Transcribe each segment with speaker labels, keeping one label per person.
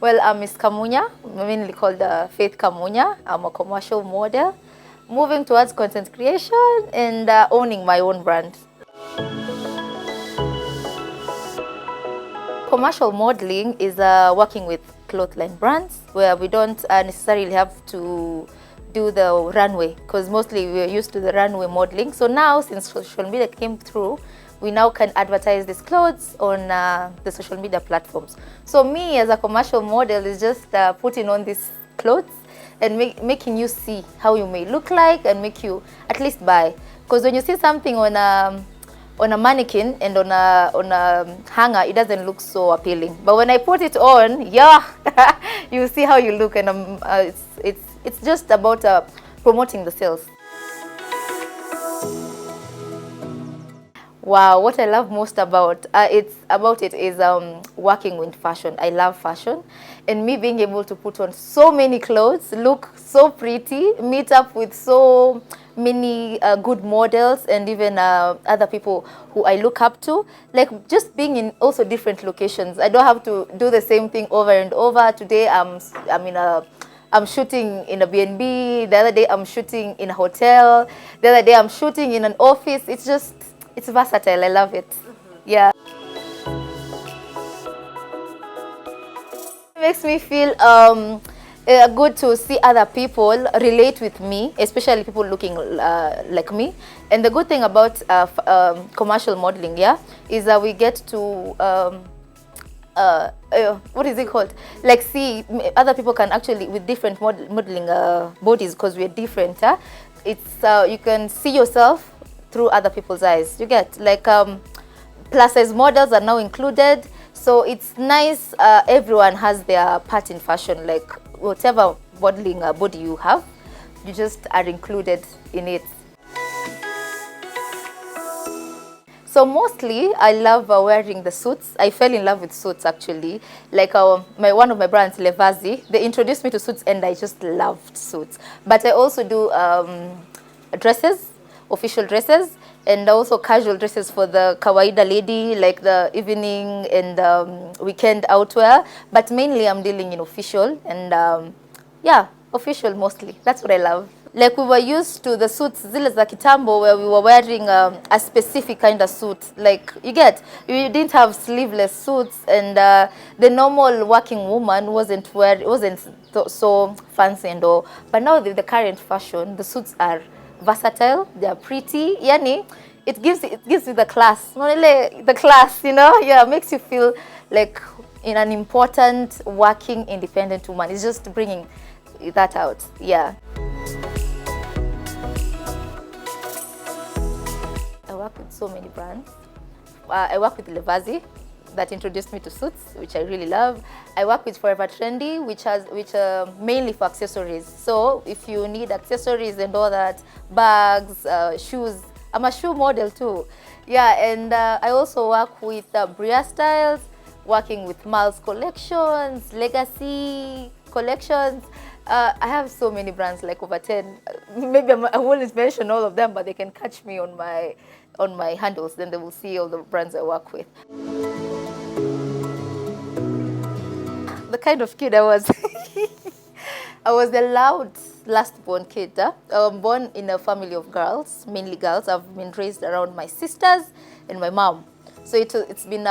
Speaker 1: Well, I'm Miss Kamunya, mainly called Faith Kamunya. I'm a commercial model, moving towards content creation and owning my own brand. Commercial modeling is working with clothing brands where we don't necessarily have to do the runway, because mostly we're used to the runway modeling. So now, since social media came through, we now can advertise these clothes on the social media platforms. So me as a commercial model is just putting on these clothes and making you see how you may look like and make you at least buy. Because when you see something on a mannequin and on a hanger, it doesn't look so appealing. But when I put it on, yeah, you see how you look, and it's just about promoting the sales. Wow, what I love most about it is working with fashion. I love fashion, and me being able to put on so many clothes, look so pretty, meet up with so many good models, and even other people who I look up to. Like just being in also different locations. I don't have to do the same thing over and over. Today I'm shooting in a B&B. The other day I'm shooting in a hotel. The other day I'm shooting in an office. It's versatile. I love it. Yeah. It makes me feel good to see other people relate with me, especially people looking like me. And the good thing about commercial modeling, yeah, is that we get to what is it called? Like see other people can actually with different modeling bodies, because we're different. It's you can see yourself through other people's eyes. You get like plus size models are now included, so it's nice. Everyone has their part in fashion. Like whatever modeling body you have, you just are included in it. So mostly, I love wearing the suits. I fell in love with suits actually. Like one of my brands, Levazi, they introduced me to suits, and I just loved suits. But I also do dresses, official dresses, and also casual dresses for the kawaida lady, like the evening and weekend outwear. But mainly, I'm dealing in official and yeah, official mostly. That's what I love. Like we were used to the suits zile za kitambo where we were wearing a specific kind of suit. Like you didn't have sleeveless suits, and the normal working woman wasn't so fancy and all. But now with the current fashion, the suits are versatile. They are pretty. Yani, it gives you the class. The class, yeah, makes you feel like in an important working independent woman. It's just bringing that out. Yeah. I work with so many brands. I work with Levazi, that introduced me to suits, which I really love. I work with Forever Trendy, which mainly for accessories. So if you need accessories and all that, bags, shoes, I'm a shoe model too. Yeah, and I also work with Bria Styles, working with Miles Collections, Legacy Collections. I have so many brands, like over 10. Maybe I won't mention all of them, but they can catch me on my handles. Then they will see all the brands I work with. The kind of kid I was. I was the loud last-born kid. Born in a family of girls, mainly girls. I've been raised around my sisters and my mom. So it's been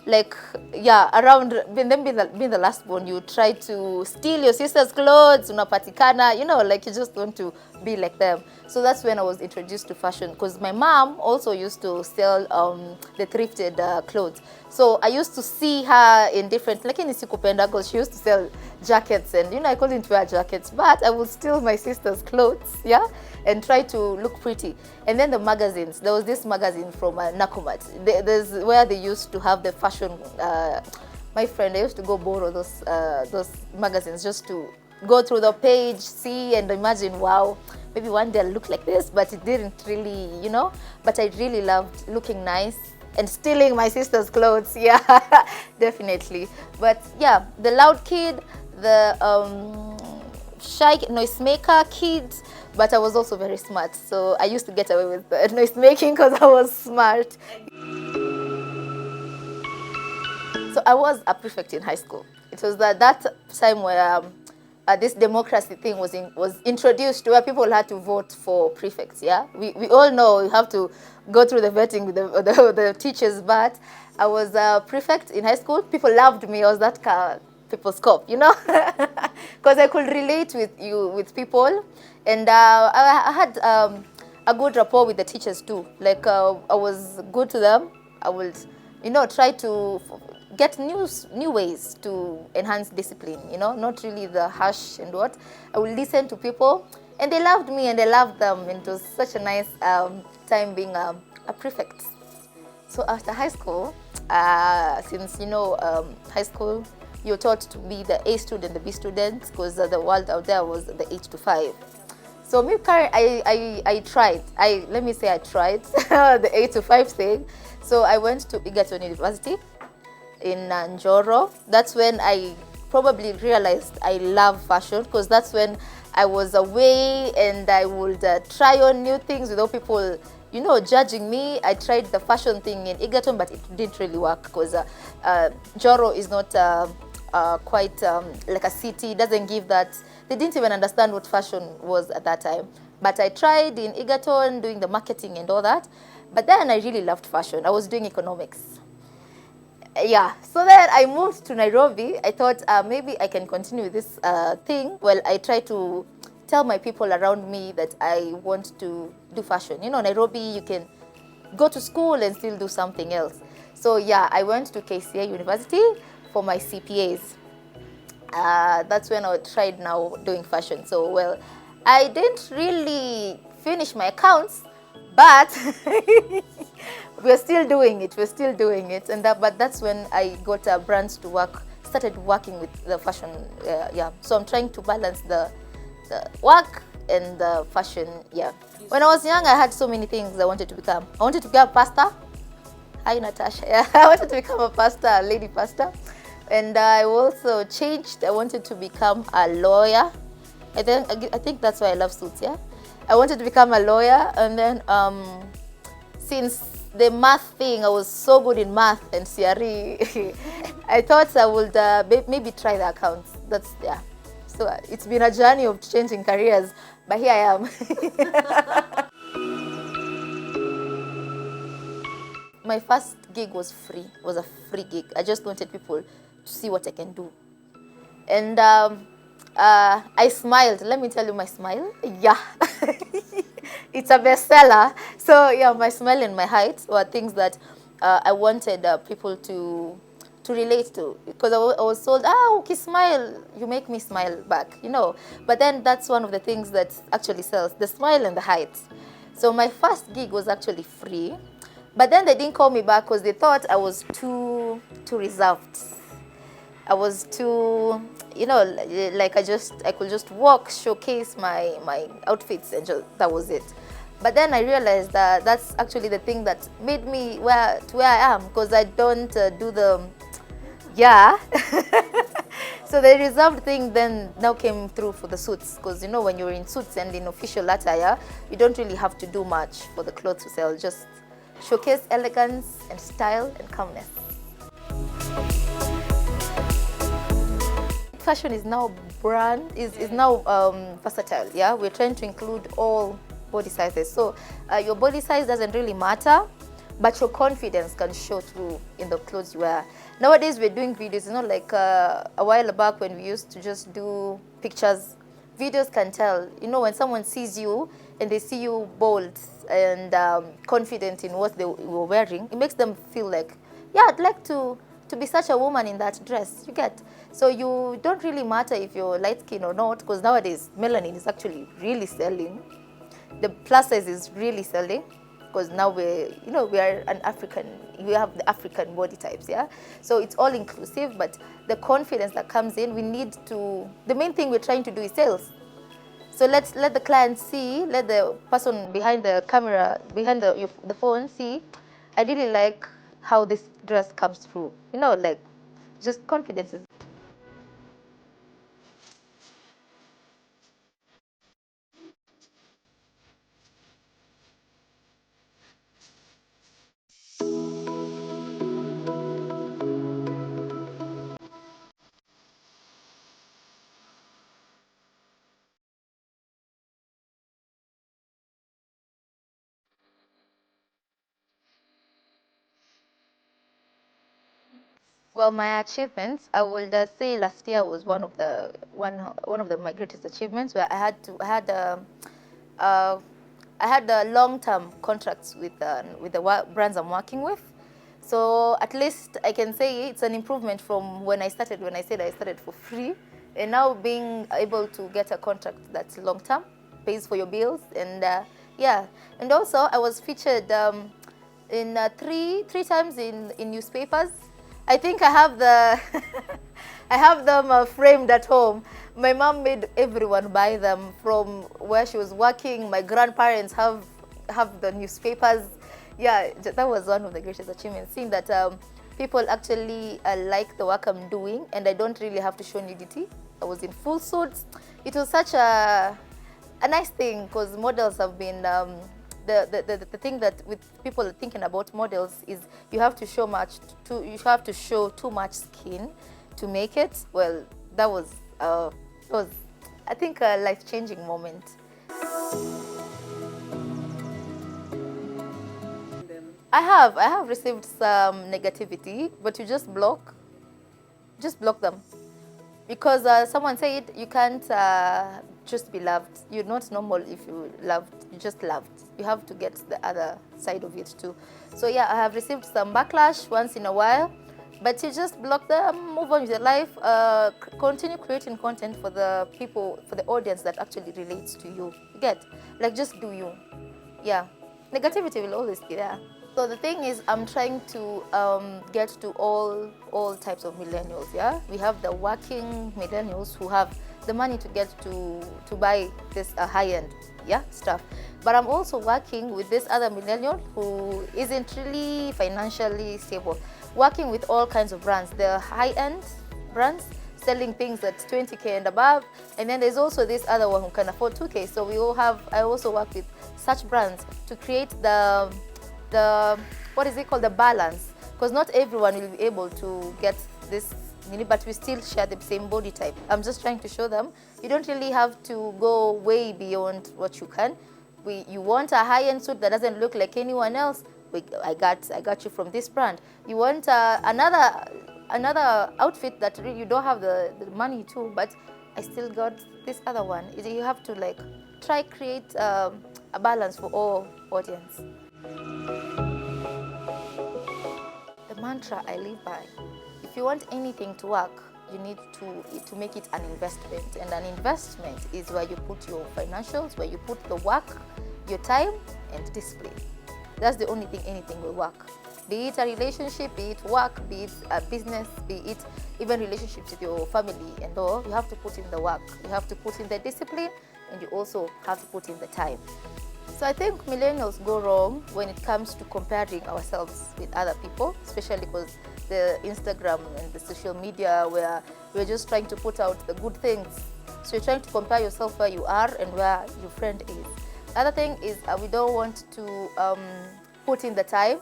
Speaker 1: like, yeah, around being the last born, you try to steal your sister's clothes, unapatikana, like you just want to be like them. So that's when I was introduced to fashion, because my mom also used to sell the thrifted clothes. So I used to see her in different, like in Isikupenda, because she used to sell jackets, and I couldn't wear jackets, but I would steal my sister's clothes, yeah, and try to look pretty. And then the magazines, there was this magazine from Nakumat. There's where they used to have the fashion. My friend, I used to go borrow those magazines just to go through the page, see, and imagine, wow, maybe one day I'll look like this, but it didn't really, But I really loved looking nice and stealing my sister's clothes, yeah, definitely. But yeah, the loud kid, the shy noisemaker kid, but I was also very smart. So I used to get away with the noise making because I was smart. So I was a prefect in high school. It was that time where this democracy thing was introduced, where people had to vote for prefects. Yeah, we all know you have to go through the vetting with the teachers. But I was a prefect in high school. People loved me. I was that people's cop, you know, because I could relate with people, and I had a good rapport with the teachers too. Like I was good to them. I would, try to get new ways to enhance discipline, not really the harsh and what. I would listen to people, and they loved me and I loved them. And it was such a nice time being a prefect. So after high school, since high school, you're taught to be the A student, the B student, because the world out there was the 8 to 5. So me, I tried. Let me say I tried the 8 to 5 thing. So I went to Egerton University in Njoro. That's when I probably realized I love fashion, because that's when I was away and I would try on new things without people, judging me. I tried the fashion thing in Egerton, but it didn't really work, because Njoro is not quite like a city. It doesn't give that. They didn't even understand what fashion was at that time. But I tried in Egerton doing the marketing and all that. But then I really loved fashion. I was doing economics. Yeah, so then I moved to Nairobi. I thought maybe I can continue this thing. Well, I try to tell my people around me that I want to do fashion. Nairobi, you can go to school and still do something else. So yeah, I went to KCA University for my CPAs. That's when I tried now doing fashion. So, well, I didn't really finish my accounts, but we're still doing it. We're still doing it. But that's when I got brands to started working with the fashion. Yeah. So I'm trying to balance the work and the fashion. Yeah. When I was young, I had so many things I wanted to become. I wanted to become a pastor. Hi, Natasha. Yeah, I wanted to become a pastor, a lady pastor. And I also changed. I wanted to become a lawyer. I think that's why I love suits, yeah? I wanted to become a lawyer. And then since the math thing, I was so good in math and CRE, I thought I would maybe try the accounts. Yeah. So it's been a journey of changing careers, but here I am. My first gig was a free gig. I just wanted people to see what I can do. And I smiled. Let me tell you my smile. Yeah. It's a bestseller. So yeah, my smile and my height were things that I wanted people to relate to, because I was told, okay, smile, you make me smile back, But then that's one of the things that actually sells, the smile and the height. So my first gig was actually free, but then they didn't call me back because they thought I was too reserved. I was too, like I could just walk, showcase my outfits, and that was it. But then I realized that that's actually the thing that made me where I am, because I don't do the, yeah. So the reserved thing then now came through for the suits, because when you're in suits and in official attire, you don't really have to do much for the clothes to sell. Just showcase elegance and style and calmness. Fashion is now is now versatile. Yeah, we're trying to include all body sizes. So your body size doesn't really matter, but your confidence can show through in the clothes you wear. Nowadays we're doing videos. It's not like a while back when we used to just do pictures. Videos can tell. When someone sees you and they see you bold and confident in what they were wearing, it makes them feel like, yeah, I'd like to be such a woman in that dress. You get. So you don't really matter if you're light skin or not, because nowadays melanin is actually really selling. The plus size is really selling, because now we are an African. We have the African body types, yeah. So it's all inclusive, but the confidence that comes in, we need to. The main thing we're trying to do is sales. So let the client see, let the person behind the camera, behind the phone see. I really like how this dress comes through. Like just confidence. Well, my achievements, I would say last year was one of my greatest achievements, where uh, I had long-term contracts with the brands I'm working with. So at least I can say it's an improvement from when I started. When I said I started for free, and now being able to get a contract that's long-term, pays for your bills, and yeah. And also I was featured in three times in newspapers. I think I have the I have them framed at home. My mom made everyone buy them from where she was working. My grandparents have the newspapers. Yeah, that was one of the greatest achievements. Seeing that people actually like the work I'm doing, and I don't really have to show nudity. I was in full suits. It was such a nice thing, because models have been the thing that with people thinking about models is you have to show you have to show too much skin to make it. Well, that was I think a life-changing moment. I have received some negativity, but you just block them. Because someone said you can't just be loved. You're not normal if you loved. You just loved. You have to get the other side of it too. So yeah, I have received some backlash once in a while, but you just block them, move on with your life, continue creating content for the people, for the audience that actually relates to you. You get? Like, just do you. Yeah. Negativity will always be there. So the thing is, I'm trying to get to all types of millennials. Yeah, we have the working millennials who have the money to get to buy this high-end stuff. But I'm also working with this other millennial who isn't really financially stable. Working with all kinds of brands, the high-end brands selling things at 20K and above, and then there's also this other one who can afford 2K. So I also work with such brands to create the what is it called, the balance, because not everyone will be able to get this mini, but we still share the same body type. I'm just trying to show them you don't really have to go way beyond what you can. You want a high-end suit that doesn't look like anyone else, I got you from this brand. You want another outfit that really you don't have the money to, but I still got this other one. You have to like try create a balance for all audience. The mantra I live by: if you want anything to work, you need to make it an investment. And an investment is where you put your financials, where you put the work, your time, and discipline. That's the only thing anything will work. Be it a relationship, be it work, be it a business, be it even relationships with your family and all, you have to put in the work. You have to put in the discipline, and you also have to put in the time. So I think millennials go wrong when it comes to comparing ourselves with other people, especially because the Instagram and the social media, where we're just trying to put out the good things. So you're trying to compare yourself where you are and where your friend is. The other thing is we don't want to put in the time,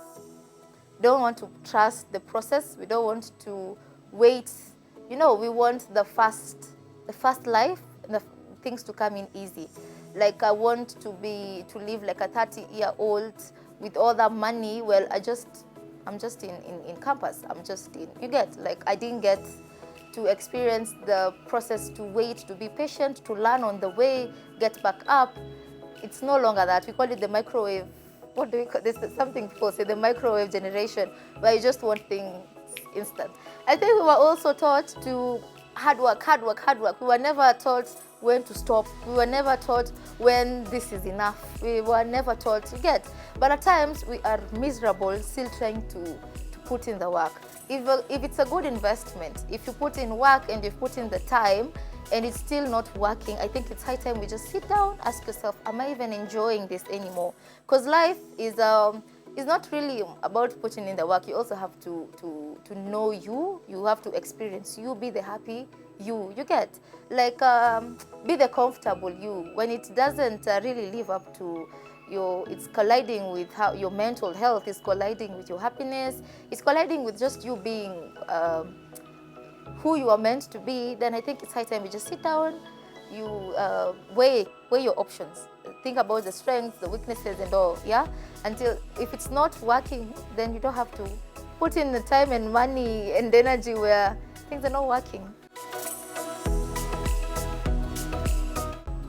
Speaker 1: don't want to trust the process, we don't want to wait. We want the fast life and the things to come in easy. Like I want to live like a 30-year-old with all that money. Well, I'm just in campus. You get, like, I didn't get to experience the process, to wait, to be patient, to learn on the way, get back up. It's no longer that. We call it the microwave. What do we call this? Something people say, the microwave generation, where you just want things instant. I think we were also taught to hard work. We were never taught when to stop. We were never taught when this is enough. We were never taught to get. But at times we are miserable still trying to put in the work. If it's a good investment, if you put in work and you put in the time and it's still not working, I think it's high time we just sit down, ask yourself, am I even enjoying this anymore? Because life is not really about putting in the work. You also have to know you. You have to experience you, be the happy you get. Like, be the comfortable you. When it doesn't really live up to it's colliding with how your mental health is colliding with your happiness, it's colliding with just you being who you are meant to be, then I think it's high time you just sit down, you weigh your options. Think about the strengths, the weaknesses and all, yeah? Until if it's not working, then you don't have to put in the time and money and energy where things are not working.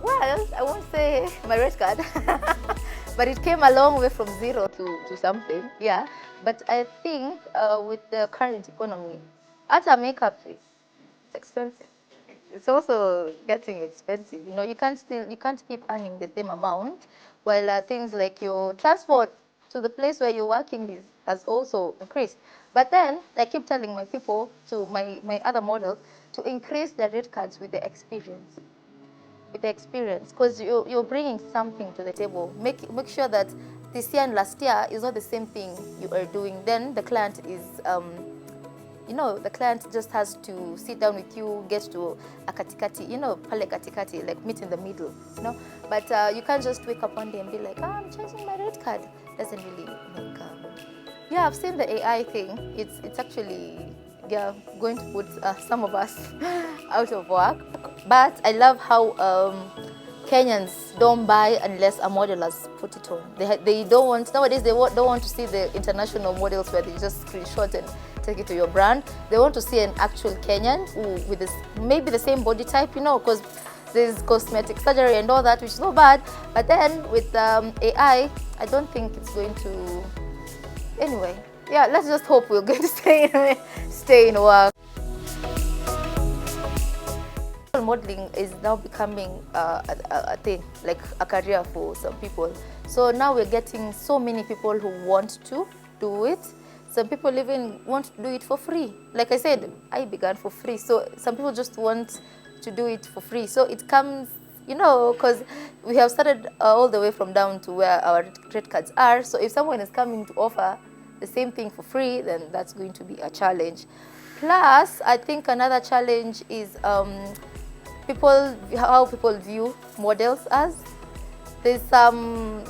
Speaker 1: Well, I won't say my red card, but it came a long way from zero to something, yeah. But I think with the current economy, at a makeup fee, it's expensive. It's also getting expensive. You know, you can't keep earning the same amount, while things like your transport to the place where you're working has also increased. But then I keep telling my people, to my other models, to increase their rate cards with the experience, because you're bringing something to the table. Make sure that this year and last year is not the same thing you are doing. Then the client is the client just has to sit down with you, get to a katikati, pale katikati, like meet in the middle. But you can't just wake up one day and be like, I'm changing my red card. Doesn't really make. Yeah, I've seen the AI thing. It's actually, yeah, going to put some of us out of work. But I love how Kenyans don't buy unless a model has put it on. They don't want, nowadays don't want to see the international models where they just screenshot and take it to your brand. They want to see an actual Kenyan who, with this, maybe the same body type, because there's cosmetic surgery and all that, which is not bad. But then with AI, I don't think it's going to. Anyway, yeah, let's just hope we're going to stay in work. Modeling is now becoming a thing, like a career for some people. So now we're getting so many people who want to do it. Some people even want to do it for free. Like I said, I began for free. So some people just want to do it for free. So it comes, because we have started all the way from down to where our credit cards are. So if someone is coming to offer the same thing for free, then that's going to be a challenge. Plus, I think another challenge is how people view models as. There's some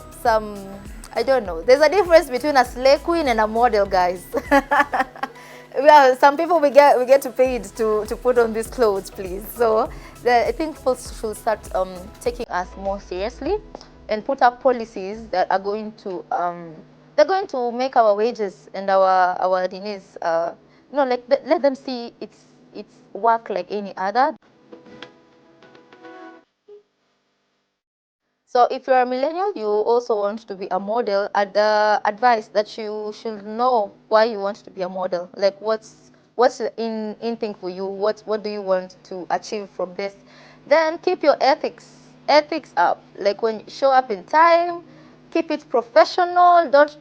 Speaker 1: I don't know. There's a difference between a slay queen and a model, guys. Well, some people we get to paid to put on these clothes, please. So I think people should start taking us more seriously and put up policies that are going to they're going to make our wages and our needs like let them see it's work like any other. So if you're a millennial, you also want to be a model, the advice that you should know why you want to be a model. Like what's the in thing for you? What do you want to achieve from this? Then keep your ethics up. Like when you show up in time, keep it professional. Don't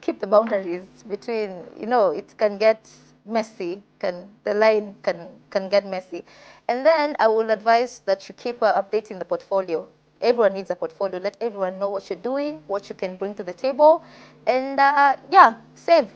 Speaker 1: keep the boundaries between, it can get messy, the line can get messy. And then I will advise that you keep updating the portfolio. Everyone needs a portfolio. Let everyone know what you're doing, what you can bring to the table, and yeah, save.